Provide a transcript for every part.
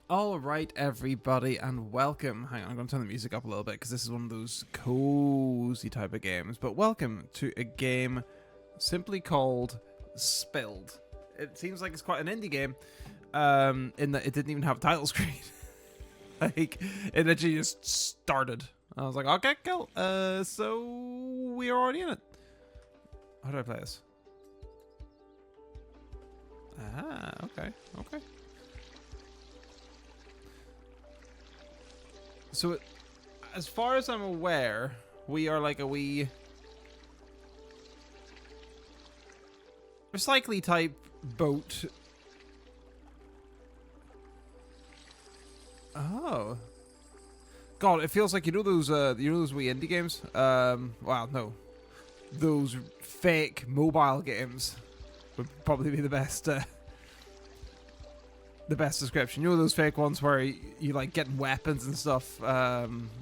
All right, everybody, and welcome. Hang on, I'm going to turn the music up a little bit because this is one of those cozy type of games. But welcome to a game simply called Spilled. It seems like it's quite an indie game, in that it didn't even have a title screen. Like, it literally just started. I was like, okay, cool. So we are already in it. How do I play this? Ah, okay. So, as far as I'm aware, we are like a wee recycly type boat. Oh, God! It feels like those wee indie games. Well, no, those fake mobile games would probably be the best. The best description. You know those fake ones where you like getting weapons and stuff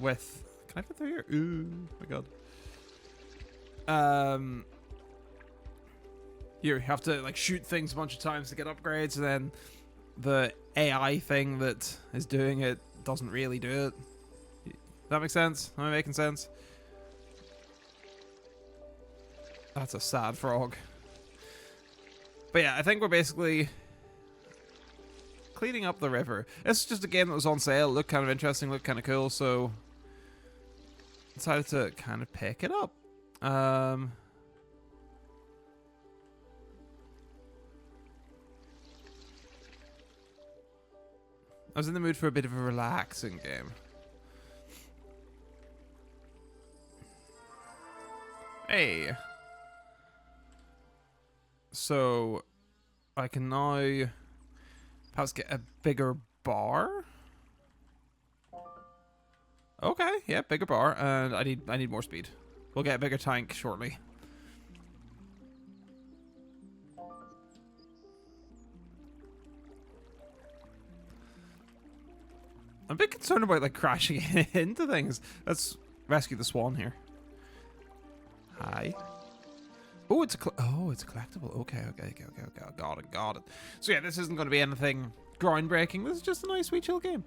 with... Can I fit through here? Ooh, my god. You have to like shoot things a bunch of times to get upgrades, and then the AI thing that is doing it doesn't really do it. Does that make sense? Am I making sense? That's a sad frog. But yeah, I think we're basically cleaning up the river. It's just a game that was on sale, looked kind of interesting, looked kind of cool, so decided to kind of pick it up. I was in the mood for a bit of a relaxing game. Hey. So I can now perhaps get a bigger bar. Okay, yeah, bigger bar, and I need more speed. We'll get a bigger tank shortly. I'm a bit concerned about like crashing into things. Let's rescue the swan here. Hi. Oh, it's a collectible. Okay. Got it. So yeah, this isn't going to be anything groundbreaking. This is just a nice, sweet, chill game.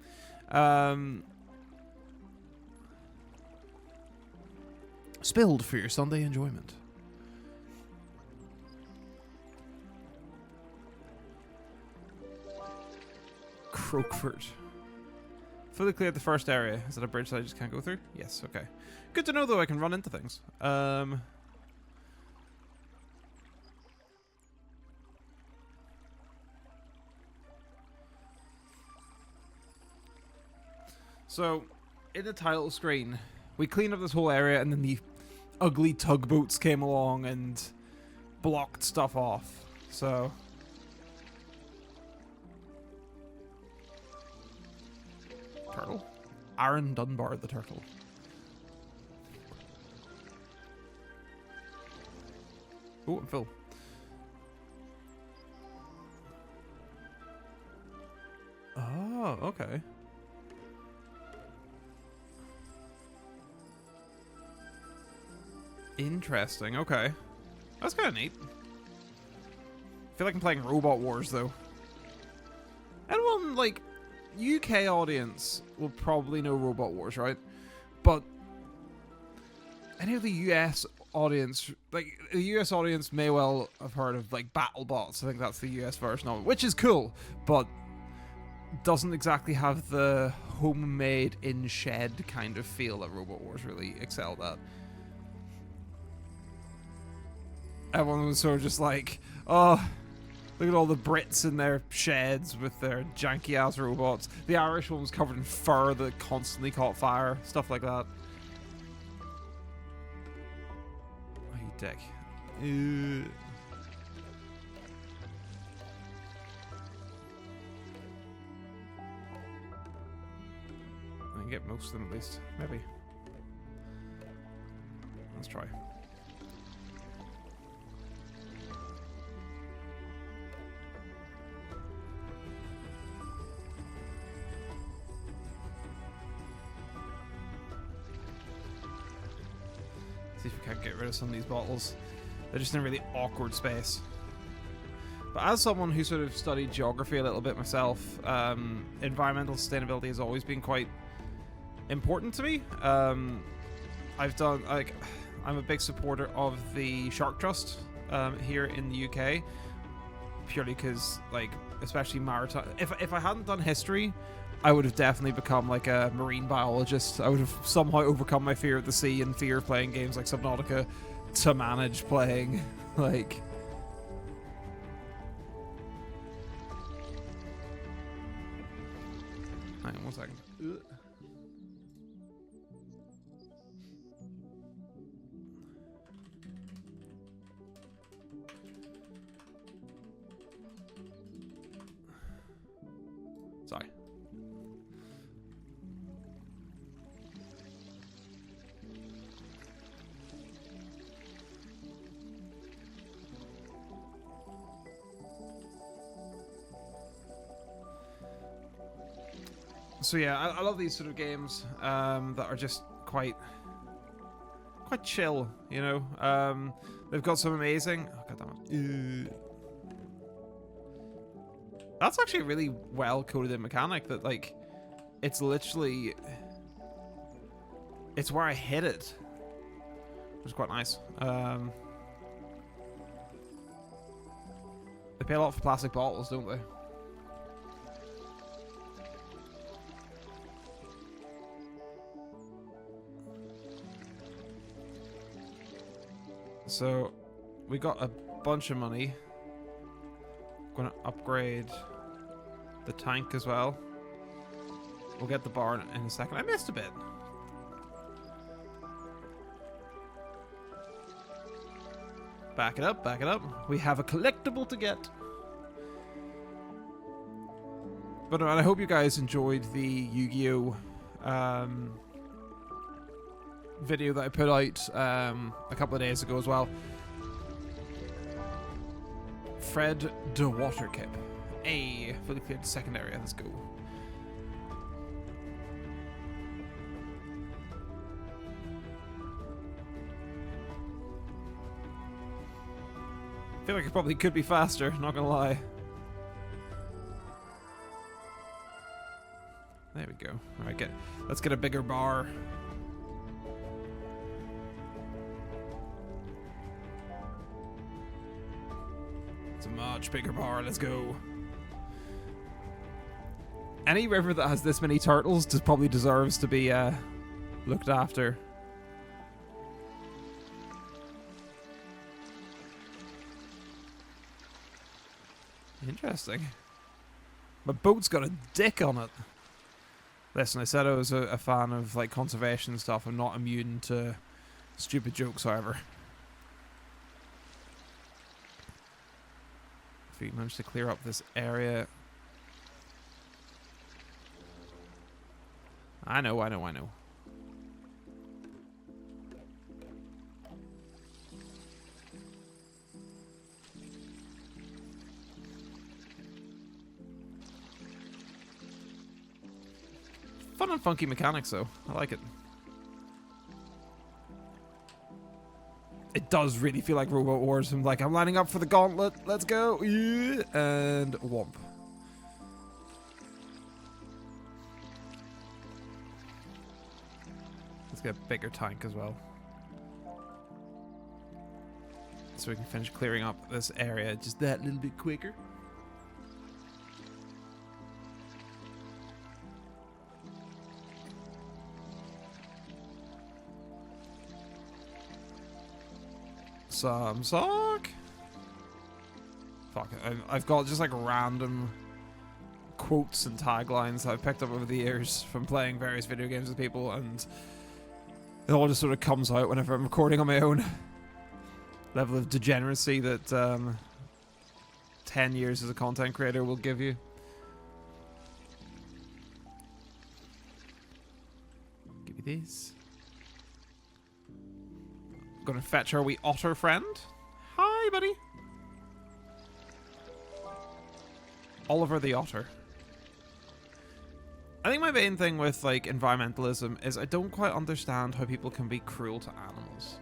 Spilled for your Sunday enjoyment. Croakford. Fully cleared the first area. Is that a bridge that I just can't go through? Yes. Okay. Good to know though. I can run into things. So, in the title screen, we cleaned up this whole area, and then the ugly tugboats came along and blocked stuff off. So, turtle? Aaron Dunbar the turtle. Oh, I'm full. Oh, okay. Interesting, okay. That's kind of neat. I feel like I'm playing Robot Wars, though. Anyone, like, UK audience will probably know Robot Wars, right? But any of the US audience, like, the US audience may well have heard of, like, BattleBots. I think that's the US version of it, which is cool, but doesn't exactly have the homemade in-shed kind of feel that Robot Wars really excelled at. Everyone was sort of just like, oh, look at all the Brits in their sheds with their janky-ass robots. The Irish one was covered in fur that constantly caught fire. Stuff like that. Oh, you dick. I can get most of them at least. Maybe. Let's try. See if we can get rid of some of these bottles. They're just in a really awkward space. But as someone who sort of studied geography a little bit myself, environmental sustainability has always been quite important to me. I've done, like, I'm a big supporter of the Shark Trust here in the UK, purely because, like, especially maritime. If I hadn't done history, I would have definitely become like a marine biologist. I would have somehow overcome my fear of the sea and fear of playing games like Subnautica to manage playing, like... Hang on 1 second. Ugh. Sorry. So yeah, I love these sort of games that are just quite chill, you know. They've got some amazing... Oh, God damn it. That's actually a really well coded in mechanic that, like, it's literally... It's where I hit it. Which is quite nice. They pay a lot for plastic bottles, don't they? So, we got a bunch of money. Gonna upgrade the tank as well. We'll get the barn in a second. I missed a bit. Back it up, back it up. We have a collectible to get. But I hope you guys enjoyed the Yu-Gi-Oh! Video that I put out a couple of days ago as well. Fred de Waterkip. A fully cleared second area. Let's go. I feel like it probably could be faster, not gonna lie. There we go. Alright, let's get a bigger bar. It's a much bigger bar, let's go. Any river that has this many turtles probably deserves to be looked after. Interesting. My boat's got a dick on it. Listen, I said I was a fan of like conservation stuff. I'm not immune to stupid jokes, however. If we manage to clear up this area. I know. Fun and funky mechanics, though. I like it. It does really feel like Robot Wars. I'm like, I'm lining up for the gauntlet. Let's go. Yeah. And whomp. Let's get a bigger tank as well. So we can finish clearing up this area just that little bit quicker. Some sock. Fuck it. I've got just like random quotes and taglines that I've picked up over the years from playing various video games with people, and it all just sort of comes out whenever I'm recording on my own. Level of degeneracy that 10 years as a content creator will give you. Give me these. Gonna fetch our wee otter friend. Hi, buddy. Oliver the otter. I think my main thing with like environmentalism is I don't quite understand how people can be cruel to animals.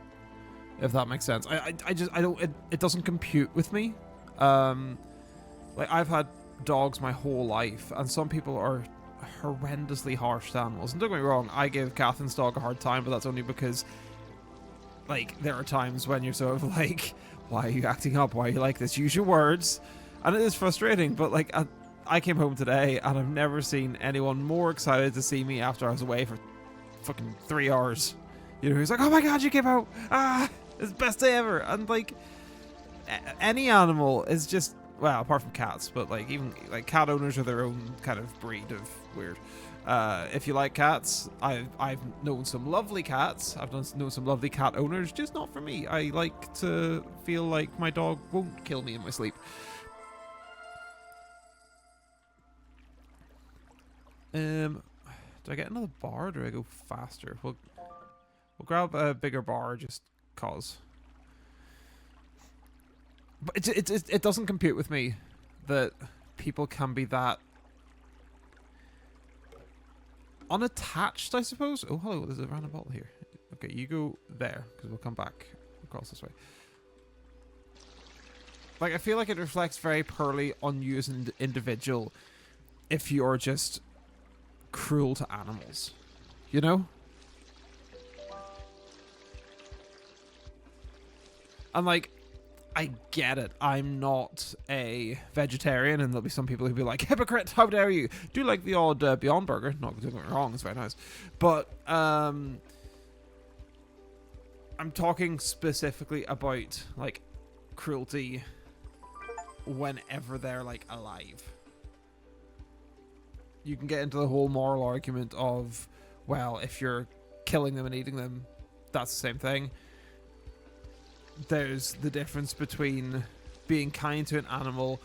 If that makes sense. I don't, it doesn't compute with me. Like, I've had dogs my whole life, and some people are horrendously harsh to animals. And don't get me wrong, I give Catherine's dog a hard time, but that's only because, like, there are times when you're sort of like, why are you acting up? Why are you like this? Use your words. And it is frustrating, but, like, I came home today, and I've never seen anyone more excited to see me after I was away for fucking 3 hours. You know, he's like, oh my god, you came out! Ah! It's the best day ever! And, like, any animal is just, well, apart from cats, but, like, even, like, cat owners are their own kind of breed of weird. If you like cats, I've known some lovely cats. I've known some lovely cat owners, just not for me. I like to feel like my dog won't kill me in my sleep. Do I get another bar or do I go faster? We'll grab a bigger bar just cause. But it doesn't compute with me that people can be that unattached, I suppose. Oh, hello, there's a random bottle here. Okay, you go there, because we'll come back across this way. Like, I feel like it reflects very poorly on you as an individual if you're just cruel to animals. You know? And, like, I get it. I'm not a vegetarian, and there'll be some people who'll be like, hypocrite, how dare you? Do like the odd Beyond Burger. Not doing it wrong, it's very nice. But, I'm talking specifically about, like, cruelty whenever they're, like, alive. You can get into the whole moral argument of, well, if you're killing them and eating them, that's the same thing. There's the difference between being kind to an animal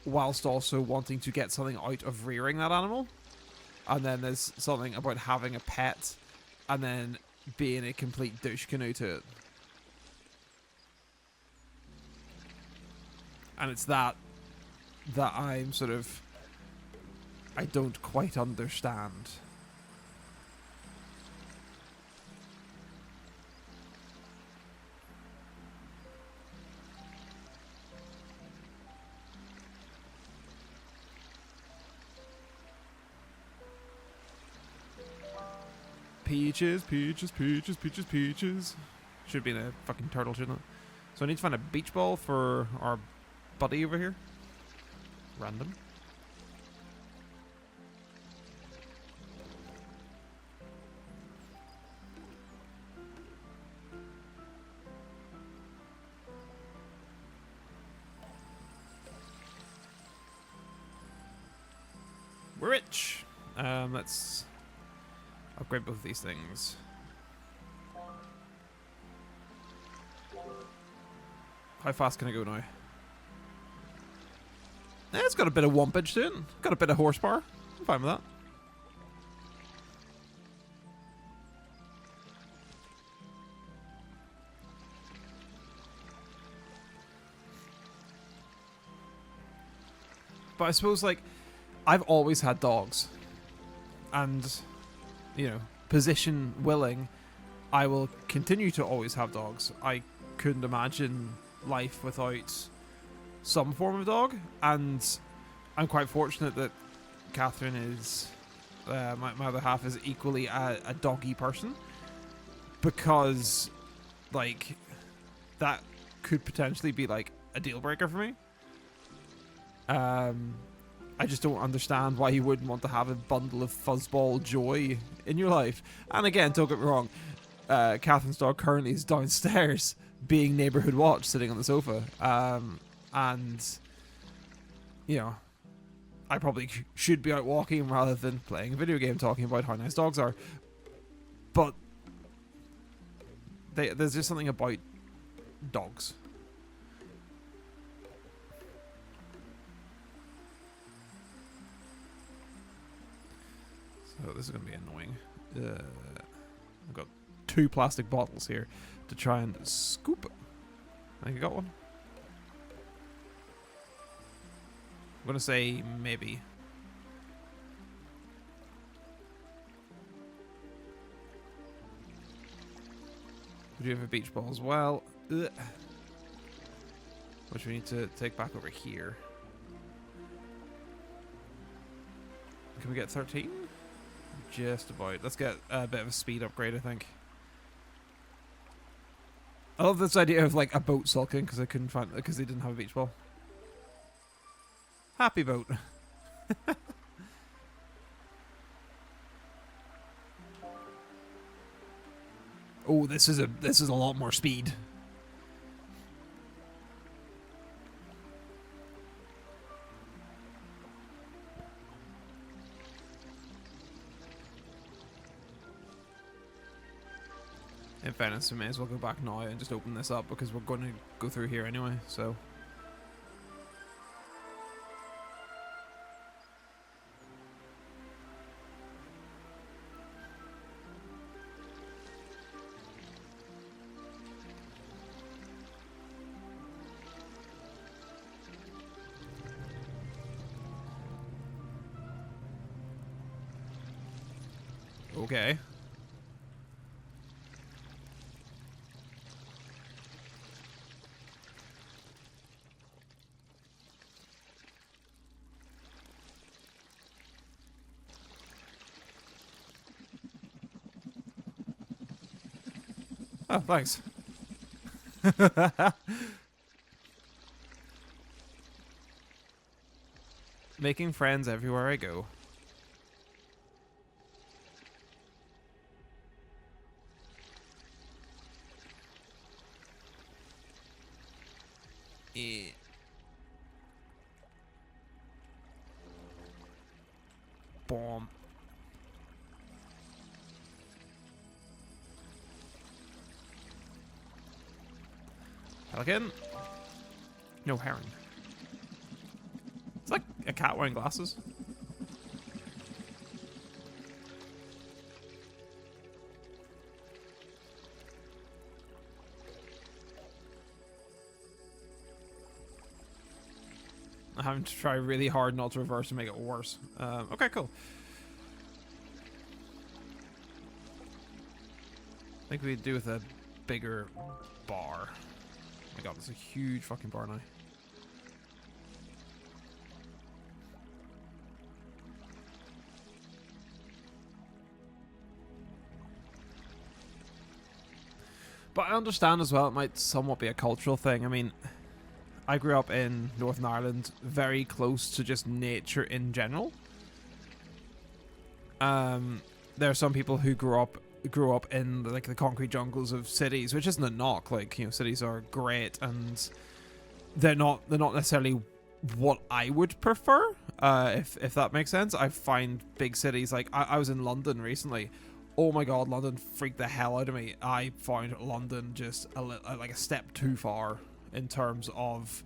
whilst also wanting to get something out of rearing that animal. And then there's something about having a pet and then being a complete douche canoe to it. And it's that I'm sort of, I don't quite understand. Peaches, peaches, peaches, peaches, peaches. Should be in a fucking turtle, shouldn't it? So I need to find a beach ball for our buddy over here. Random. We're rich. Let's upgrade both of these things. How fast can I go now? It's got a bit of wumpage to it. Got a bit of horsepower. I'm fine with that. But I suppose, like, I've always had dogs. And, you know, position willing, I will continue to always have dogs. I couldn't imagine life without some form of dog, and I'm quite fortunate that Catherine is, my other half is equally a doggy person, because, like, that could potentially be, like, a deal breaker for me. I just don't understand why you wouldn't want to have a bundle of fuzzball joy in your life. And again, don't get me wrong, Catherine's dog currently is downstairs being neighborhood watch, sitting on the sofa. And, you know, I probably should be out walking rather than playing a video game talking about how nice dogs are. But there's just something about dogs. So this is going to be annoying. I've got 2 plastic bottles here to try and scoop. I think I got one. I'm going to say maybe. We do have a beach ball as well. Ugh. Which we need to take back over here. Can we get 13? Just about. Let's get a bit of a speed upgrade, I think. I love this idea of like a boat sulking because they couldn't find because they didn't have a beach ball. Happy boat. Oh, this is a lot more speed. In fairness, we may as well go back now and just open this up because we're going to go through here anyway, so. Okay. Oh, thanks. Making friends everywhere I go. Yeah. Bomb. Pelican? No herring. It's like a cat wearing glasses. I'm having to try really hard not to reverse and make it worse. Okay, cool. I think we do with a bigger bar. Oh my god, there's a huge fucking bar now. But I understand as well it might somewhat be a cultural thing. I mean, I grew up in Northern Ireland, very close to just nature in general. There are some people who grew up in like the concrete jungles of cities, which isn't a knock. Like, you know, cities are great, and they're not necessarily what I would prefer. If that makes sense. I find big cities, like I was in London recently. Oh my god, London freaked the hell out of me. I found London just like a step too far in terms of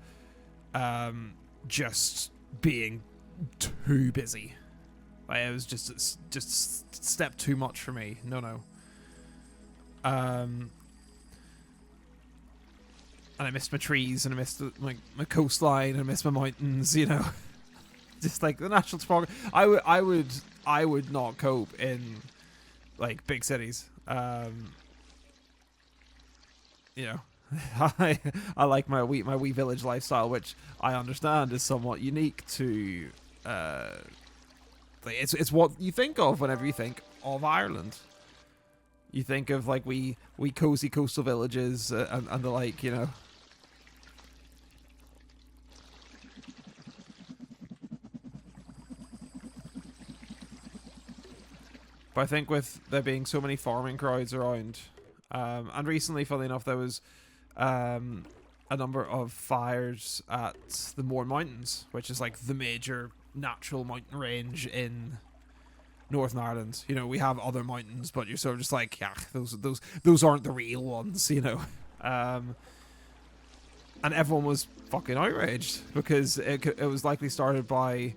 just being too busy. Like, it was just a step too much for me. No. And I missed my trees, and I missed my coastline, and I missed my mountains, you know. Just like the natural topography. I would not cope in like big cities. You know, I like my wee village lifestyle, which I understand is somewhat unique to like it's what you think of whenever you think of Ireland. You think of like we cozy coastal villages and the like, you know. But I think with there being so many farming crowds around, and recently, funnily enough, there was a number of fires at the Mourne Mountains, which is like the major natural mountain range in Northern Ireland. You know, we have other mountains, but you're sort of just like, yeah, those aren't the real ones, you know. And everyone was fucking outraged because it was likely started by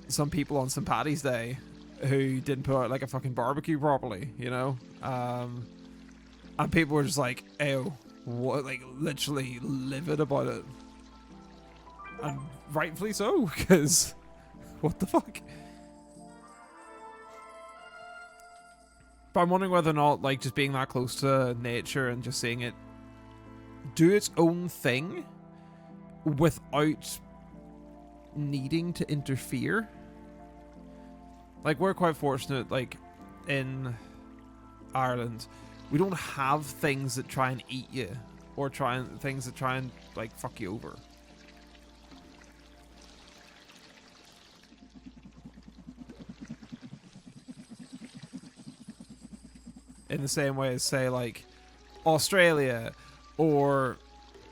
some people on St. Paddy's Day who didn't put out like a fucking barbecue properly, you know. And people were just like, ew, what, like literally livid about it. And rightfully so, because what the fuck? But I'm wondering whether or not, like, just being that close to nature and just seeing it do its own thing without needing to interfere Like, we're quite fortunate, like, in Ireland, we don't have things that try and eat you, or things that try and, like, fuck you over. In the same way as, say, like, Australia, or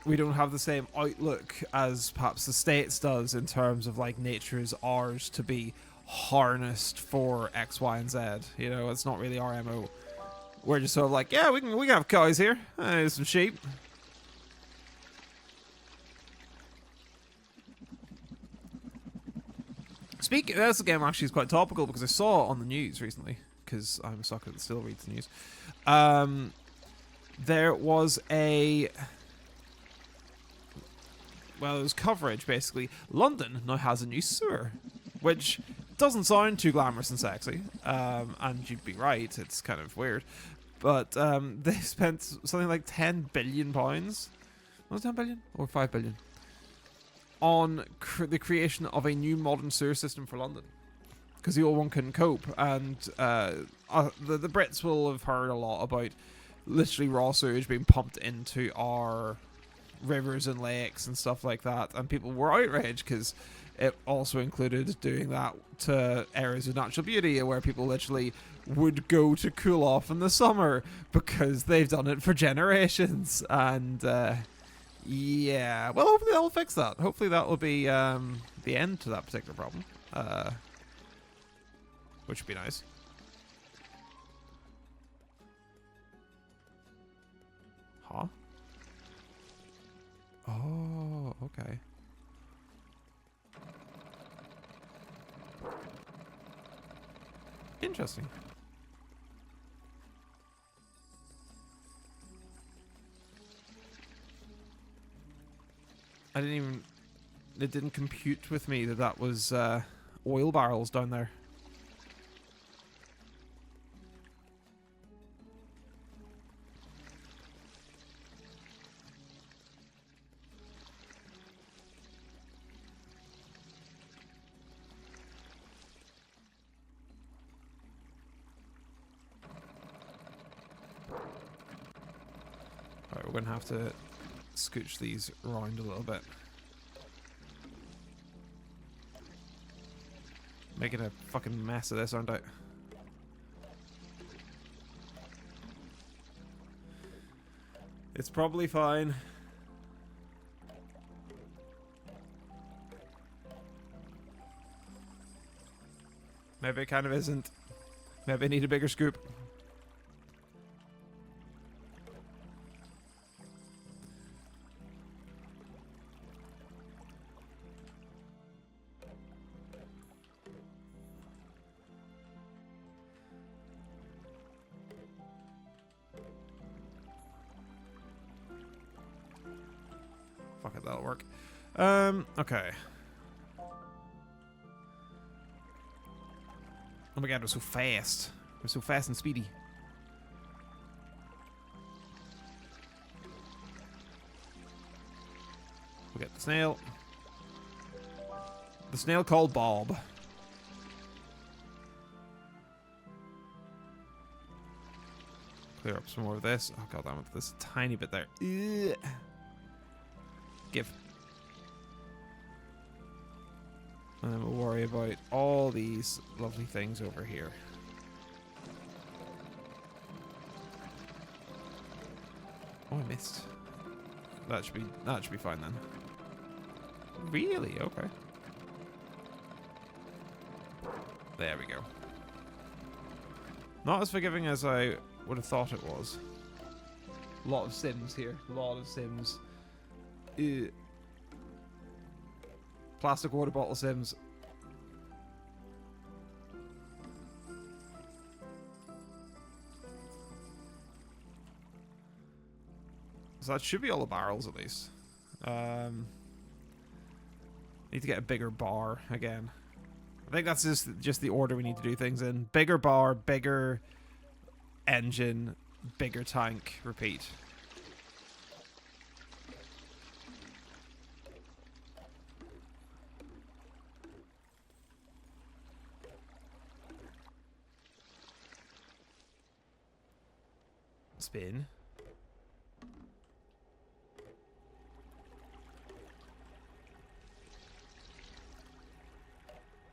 we don't have the same outlook as perhaps the States does in terms of, like, nature is ours to be harnessed for X, Y, and Z. You know, it's not really our MO. We're just sort of like, yeah, we can have cows here, some sheep. Speaking, this game actually is quite topical because I saw it on the news recently, because I'm a sucker that still reads the news. There was well, it was coverage, basically. London now has a new sewer, which doesn't sound too glamorous and sexy, and you'd be right, it's kind of weird. But they spent something like £10 billion, was it 10 billion or 5 billion, on the creation of a new modern sewer system for London, because the old one couldn't cope. And the Brits will have heard a lot about literally raw sewage being pumped into our rivers and lakes and stuff like that, and people were outraged because it also included doing that to areas of natural beauty where people literally would go to cool off in the summer because they've done it for generations. And yeah, well, hopefully that'll fix that. Hopefully that will be the end to that particular problem, which would be nice. Huh? Oh, okay. Interesting. It didn't compute with me that that was oil barrels down there. Alright, we're gonna have to scooch these around a little bit. Making a fucking mess of this, aren't I? It's probably fine. Maybe it kind of isn't. Maybe I need a bigger scoop. Fuck it, that'll work. Okay. Oh my god, we're so fast. We're so fast and speedy. We got the snail. The snail called Bob. Clear up some more of this. Oh god damn it, there's a tiny bit there. Ugh. Give. And then we'll worry about all these lovely things over here. Oh, I missed. That should be fine then. Really? Okay. There we go. Not as forgiving as I would have thought it was. A lot of Sims here. A lot of Sims. Plastic water bottle Sims. So that should be all the barrels at least. Need to get a bigger bar again. I think that's just the order we need to do things in. Bigger bar, bigger engine, bigger tank, repeat. Spin.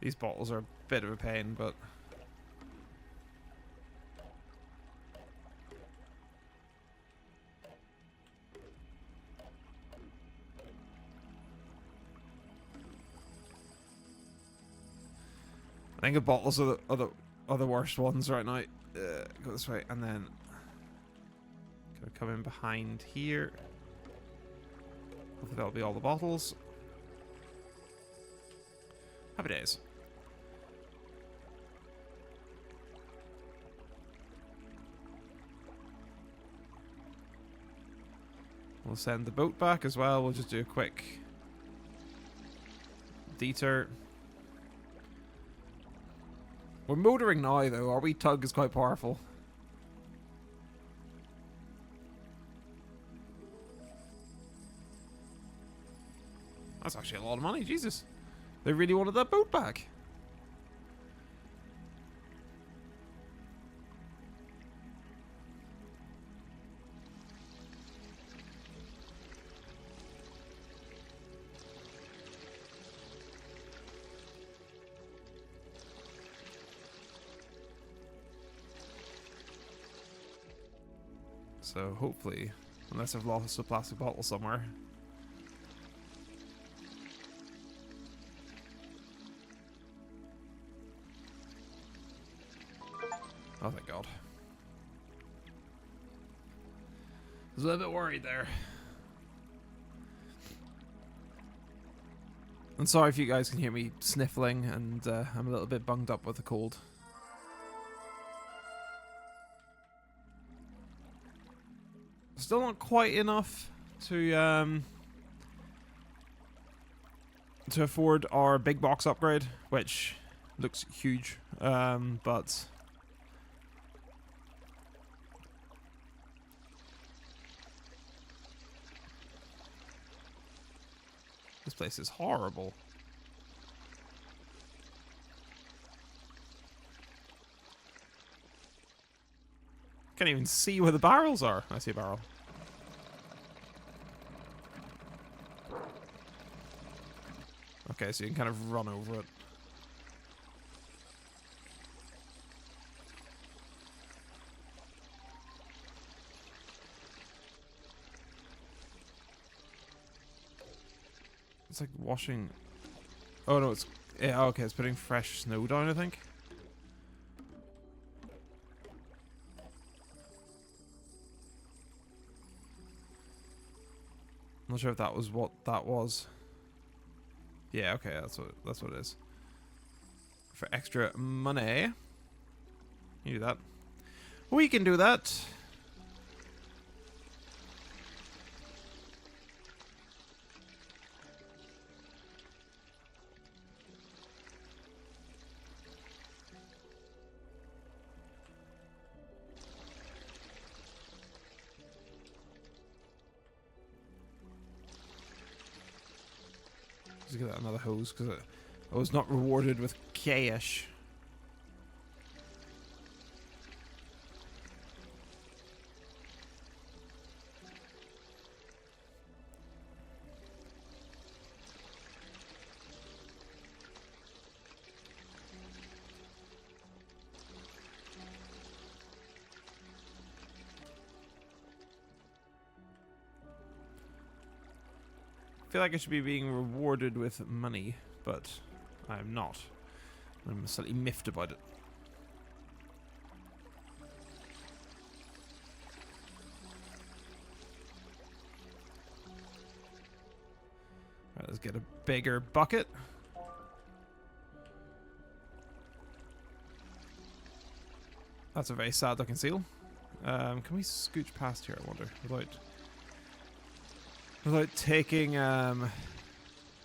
These bottles are a bit of a pain, but... I think the bottles are the worst ones right now. Go this way, and then... Gonna come in behind here. Hopefully that'll be all the bottles. Happy days. We'll send the boat back as well. We'll just do a quick detour. We're motoring now, though. Our wee tug is quite powerful. That's actually a lot of money. Jesus. They really wanted that boat back. So hopefully, unless I've lost a plastic bottle somewhere. Oh, thank God. I was a little bit worried there. I'm sorry if you guys can hear me sniffling, and I'm a little bit bunged up with a cold. Still not quite enough to afford our big box upgrade, which looks huge, but this place is horrible. Can't even see where the barrels are. I see a barrel. Okay, so you can kind of run over it. It's like washing... Oh no, it's... Yeah, okay, it's putting fresh snow down, I think. I'm not sure if that was what that was. Yeah, okay, that's what it is. For extra money. You do that. We can do that. Let's get that another hose because I was not rewarded with cash. I feel like I should be being rewarded with money, but I'm not. I'm slightly miffed about it. Alright, let's get a bigger bucket. That's a very sad looking seal. Can we scooch past here, I wonder, without taking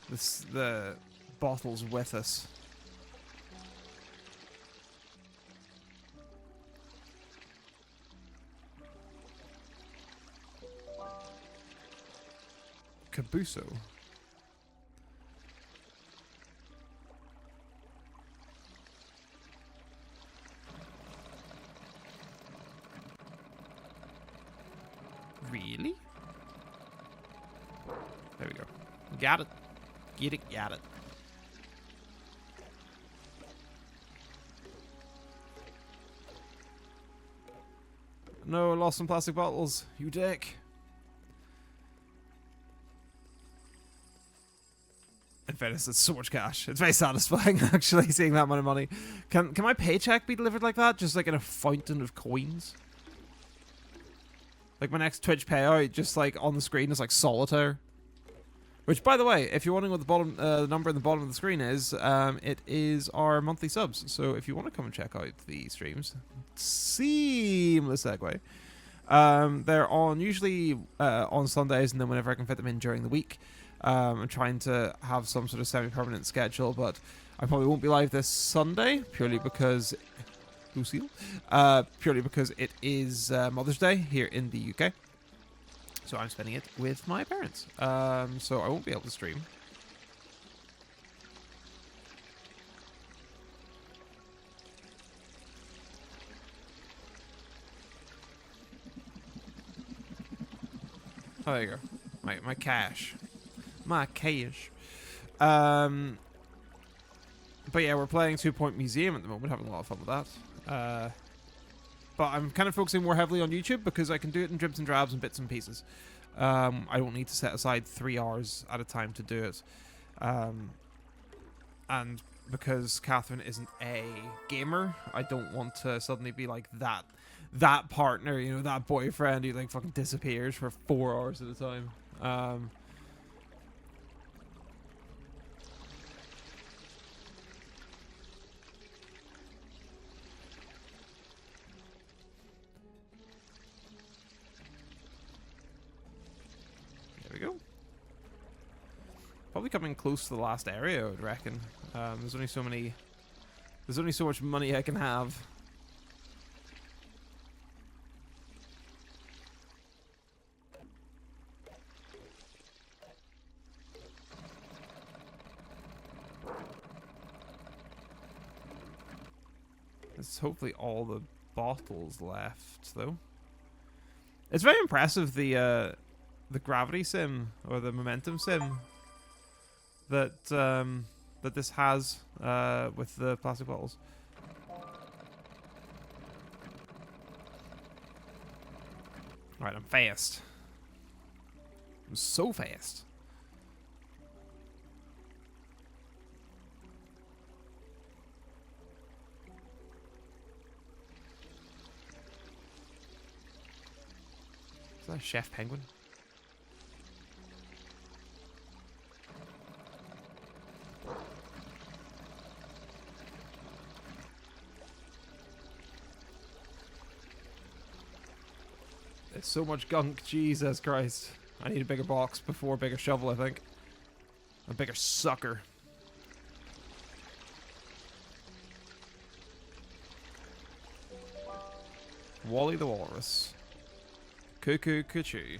the bottles with us? Cabuso. Really? There we go. Got it. Get it, got it. No, I lost some plastic bottles. You dick. In fairness, it's so much cash. It's very satisfying, actually, seeing that amount of money. Can my paycheck be delivered like that? Just like in a fountain of coins? Like my next Twitch payout, just like on the screen is like solitaire. Which, by the way, if you're wondering what the bottom, the number in the bottom of the screen is, it is our monthly subs. So if you want to come and check out the streams, seamless segue. They're on usually on Sundays, and then whenever I can fit them in during the week. I'm trying to have some sort of semi-permanent schedule, but I probably won't be live this Sunday purely because Lucille, purely because it is Mother's Day here in the UK. So I'm spending it with my parents. So I won't be able to stream. Oh, there you go. My cash. My cash. But yeah, we're playing 2 Point Museum at the moment, having a lot of fun with that. But I'm kind of focusing more heavily on YouTube because I can do it in dribs and drabs and bits and pieces. I don't need to set aside 3 hours at a time to do it. And because Catherine isn't a gamer, I don't want to suddenly be like that partner, you know, that boyfriend who like fucking disappears for 4 hours at a time. There we go. Probably coming close to the last area, I would reckon. There's only so much money I can have. There's hopefully all the bottles left, though. It's very impressive, the gravity sim or the momentum sim that that this has with the plastic bottles. Alright, I'm fast. I'm so fast. Is that a chef penguin? There's so much gunk, Jesus Christ. I need a bigger box before a bigger shovel, I think. A bigger sucker. Wally the Walrus. Cuckoo Cuckoo.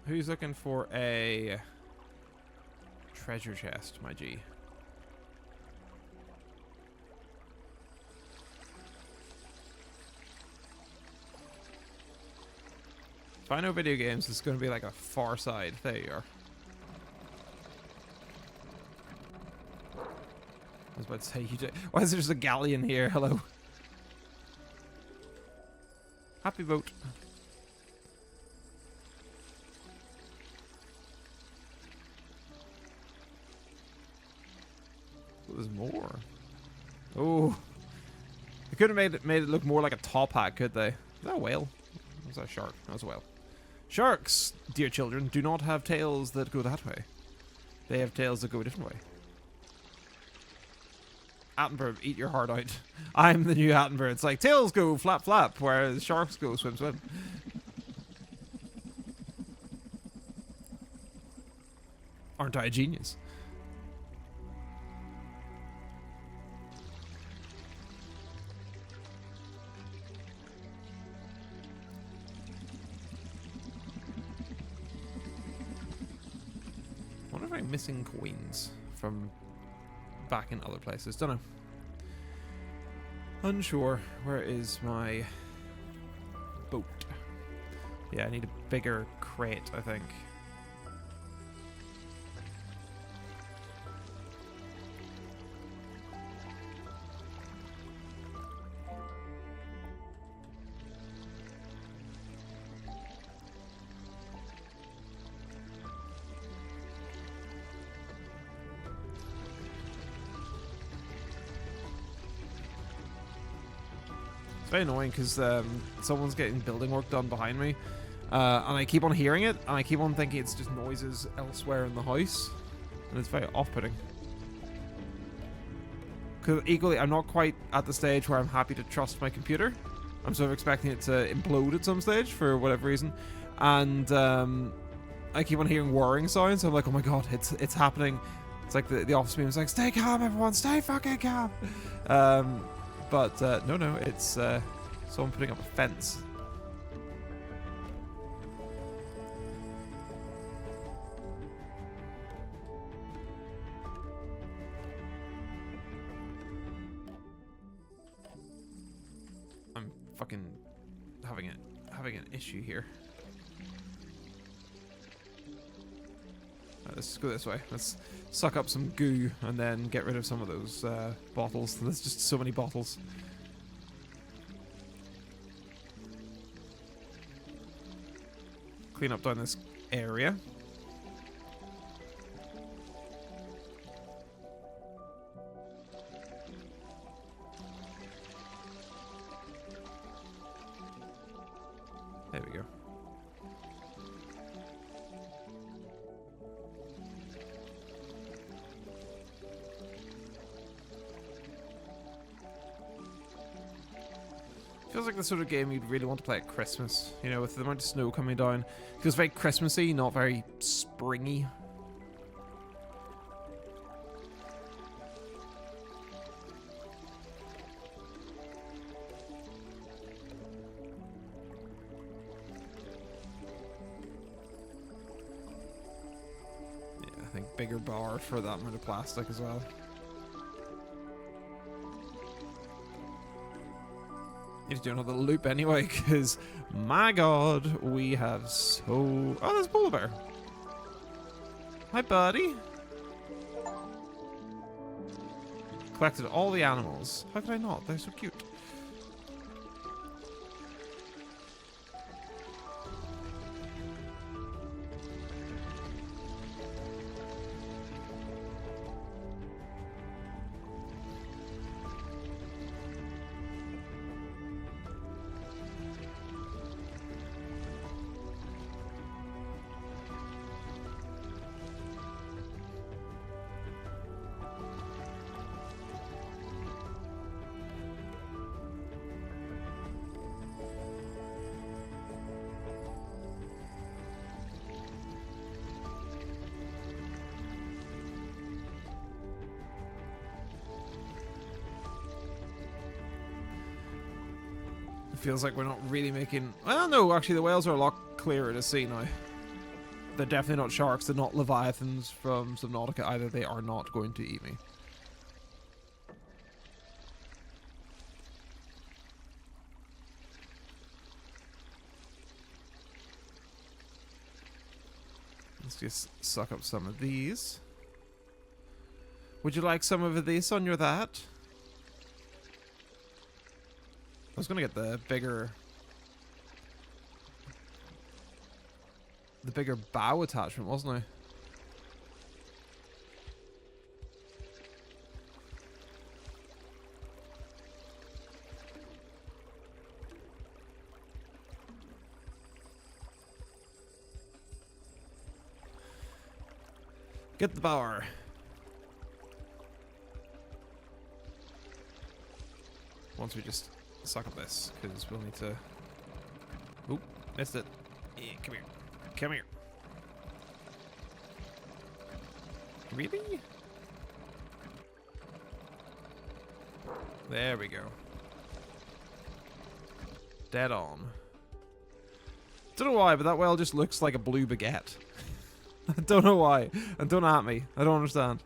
Who's looking for a treasure chest, my G? If I know video games, it's going to be like a Far Side. There you are. I was about to say, why is there just a galleon here? Hello. Happy boat. There's more. Oh, they could have made it look more like a top hat, could they? Is that a whale? Or was that a shark? That was a whale. Sharks, dear children, do not have tails that go that way. They have tails that go a different way. Attenborough, eat your heart out. I'm the new Attenborough. It's like tails go flap flap, whereas sharks go swim swim. Aren't I a genius? missing coins from back in other places. Don't know. Unsure. Where is my boat? Yeah, I need a bigger crate, I think. Very annoying because someone's getting building work done behind me, and I keep on hearing it, and I keep on thinking it's just noises elsewhere in the house, and it's very off-putting. Because equally, I'm not quite at the stage where I'm happy to trust my computer. I'm sort of expecting it to implode at some stage for whatever reason, and I keep on hearing whirring sounds. So I'm like, oh my god, it's happening. It's like the office beam is like, stay calm, everyone, stay fucking calm. But no, it's someone putting up a fence. I'm fucking having an issue here. Right, let's go this way. Let's suck up some goo and then get rid of some of those bottles. There's just so many bottles. Clean up down this area. There we go. Feels like the sort of game you'd really want to play at Christmas, you know, with the amount of snow coming down. It feels very Christmassy, not very springy. Yeah, I think bigger bar for that amount of plastic as well. Need to do another loop anyway, because my god, we have so... Oh, there's a polar bear. Hi, buddy. Collected all the animals. How could I not? They're so cute. Feels like we're not really making... Well, no, actually the whales are a lot clearer to see now. They're definitely not sharks. They're not leviathans from Subnautica either. They are not going to eat me. Let's just suck up some of these. Would you like some of this on your that? I was gonna get the bigger bow attachment, wasn't I? Get the bower. Once we just suck up this, because we'll need to... Oop, missed it. Yeah, come here. Come here. Really? There we go. Dead on. Don't know why, but that whale just looks like a blue baguette. I don't know why. And don't at me. I don't understand.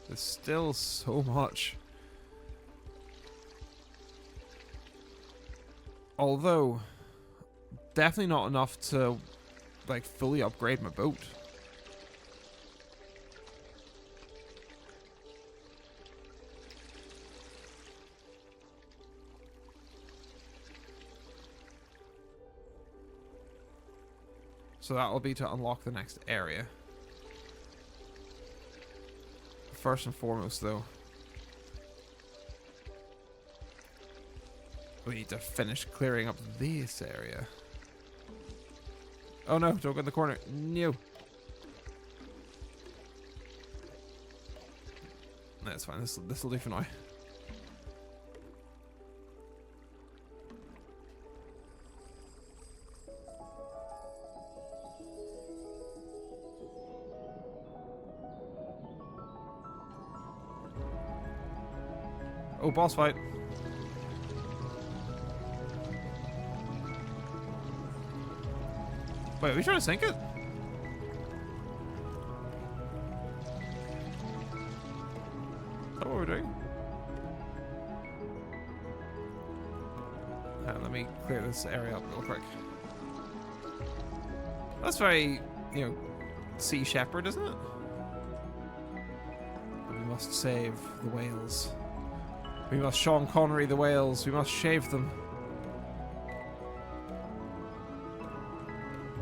There's still so much. Although, definitely not enough to, like, fully upgrade my boat. So that'll be to unlock the next area. First and foremost, though, we need to finish clearing up this area. Oh no, don't go in the corner. No. That's fine. This will do for now. Oh, boss fight. Wait, are we trying to sink it? Is that what we're doing? Let me clear this area up real quick. That's very, Sea Shepherd, isn't it? We must save the whales. We must Sean Connery the whales. We must shave them.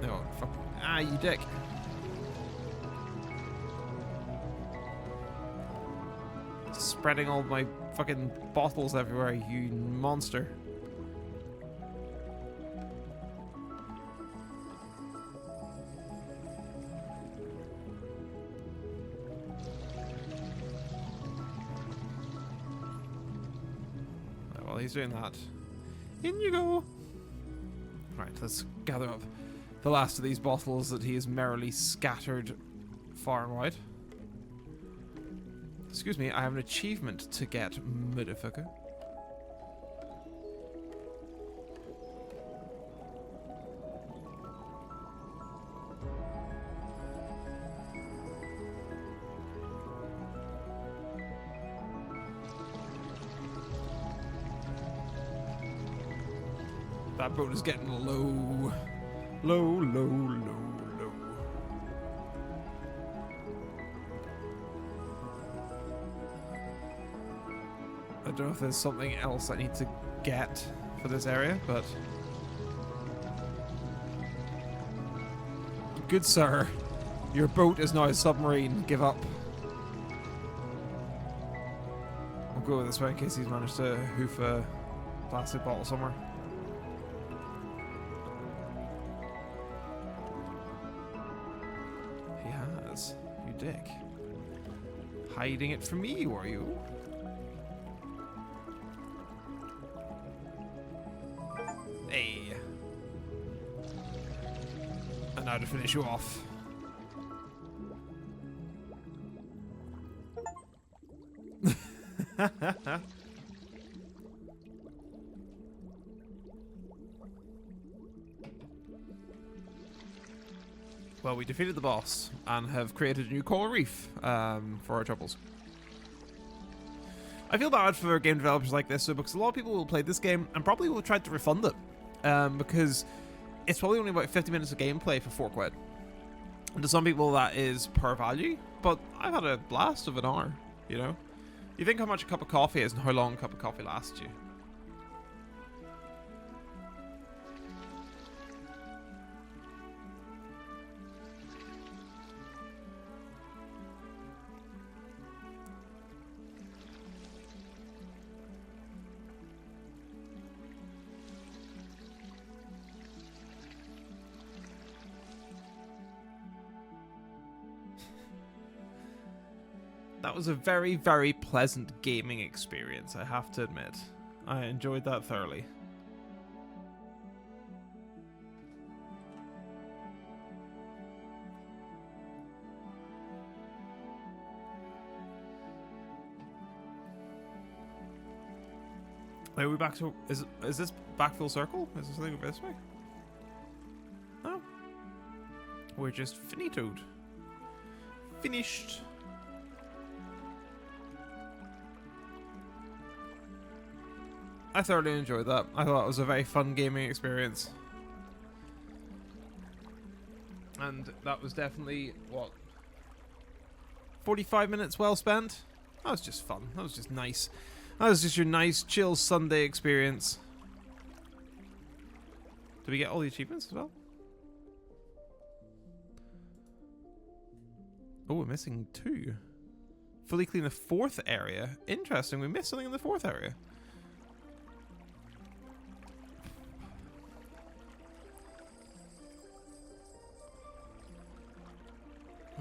No, fuck. Ah, you dick. Spreading all my fucking bottles everywhere, you monster. While he's doing that, in you go. Right, let's gather up the last of these bottles that he has merrily scattered far and wide. Excuse me, I have an achievement to get, motherfucker. That boat is getting low. Low, low, low, low. I don't know if there's something else I need to get for this area, but... Good sir, your boat is now a submarine. Give up. I'll go this way in case he's managed to hoof a plastic bottle somewhere. You dick. Hiding it from me, were you? Hey. And now to finish you off. Well, we defeated the boss and have created a new coral reef for our troubles. I feel bad for game developers like this, because a lot of people will play this game and probably will try to refund it, because it's probably only about 50 minutes of gameplay for £4. And to some people that is per value, but I've had a blast of an hour, you know? You think how much a cup of coffee is and how long a cup of coffee lasts you. That was a very, very pleasant gaming experience, I have to admit. I enjoyed that thoroughly. Are we back to... Is this back full circle? Is there something over this way? No. We're just finitoed. Finished. I thoroughly enjoyed that. I thought it was a very fun gaming experience. And that was definitely, what, 45 minutes well spent? That was just fun. That was just nice. That was just your nice, chill Sunday experience. Did we get all the achievements as well? Oh, we're missing 2. Fully clean the 4th area. Interesting, we missed something in the 4th area.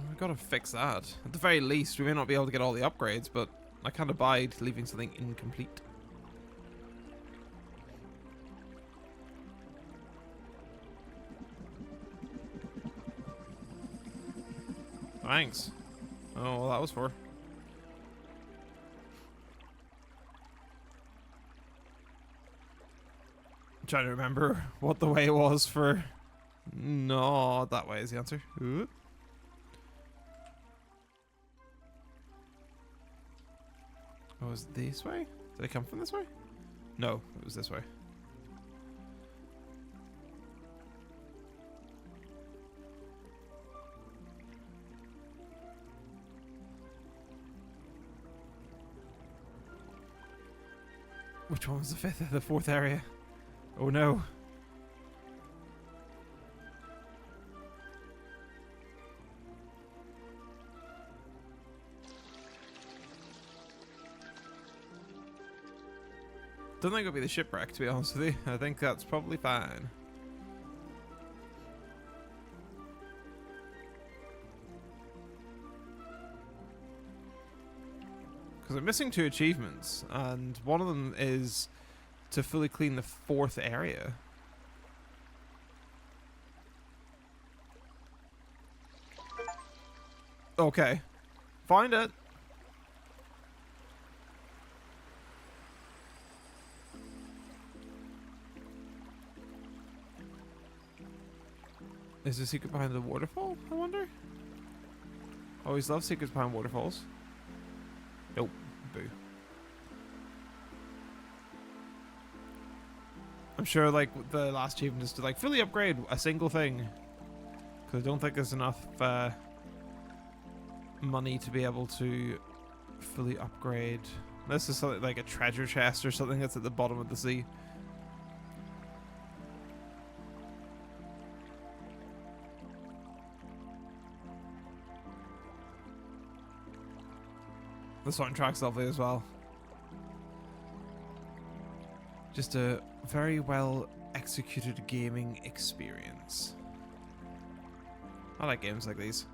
We've got to fix that. At the very least, we may not be able to get all the upgrades, but I can't abide leaving something incomplete. Thanks. Oh, well, that was for. I'm trying to remember what the way was for. No, that way is the answer. Ooh. Oh, was it this way? Did I come from this way? No, it was this way. Which one was the 5th? The 4th area? Oh no. Don't think it'll be the shipwreck, to be honest with you. I think that's probably fine. Because I'm missing 2 achievements, and one of them is to fully clean the 4th area. Okay. Find it. Is the secret behind the waterfall, I wonder? Always love secrets behind waterfalls. Nope. Boo. I'm sure, like, the last achievement is to, like, fully upgrade a single thing. Because I don't think there's enough money to be able to fully upgrade. This is something like a treasure chest or something that's at the bottom of the sea. The soundtrack's lovely as well. Just a very well executed gaming experience. I like games like these.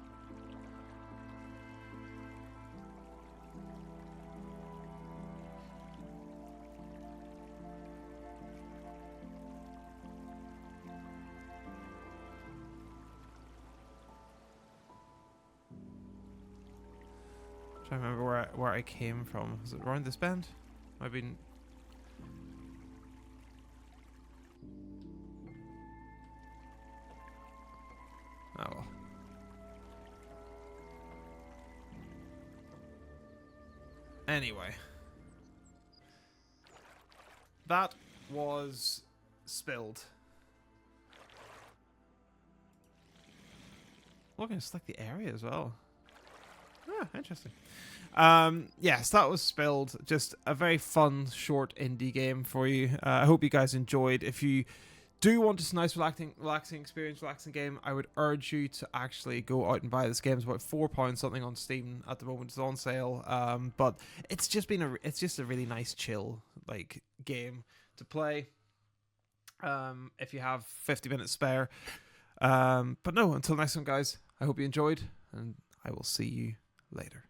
I remember where I came from. Was it around this bend? I've been. Oh well. Anyway, that was spilled. Look, it's like the area as well. Ah, interesting. Yes, that was Spilled. Just a very fun, short indie game for you. I hope you guys enjoyed. If you do want just a nice, relaxing experience, relaxing game, I would urge you to actually go out and buy this game. It's about £4 something on Steam at the moment. It's on sale. But it's just a really nice, chill game to play. If you have 50 minutes spare. But no, until next time, guys. I hope you enjoyed, and I will see you later.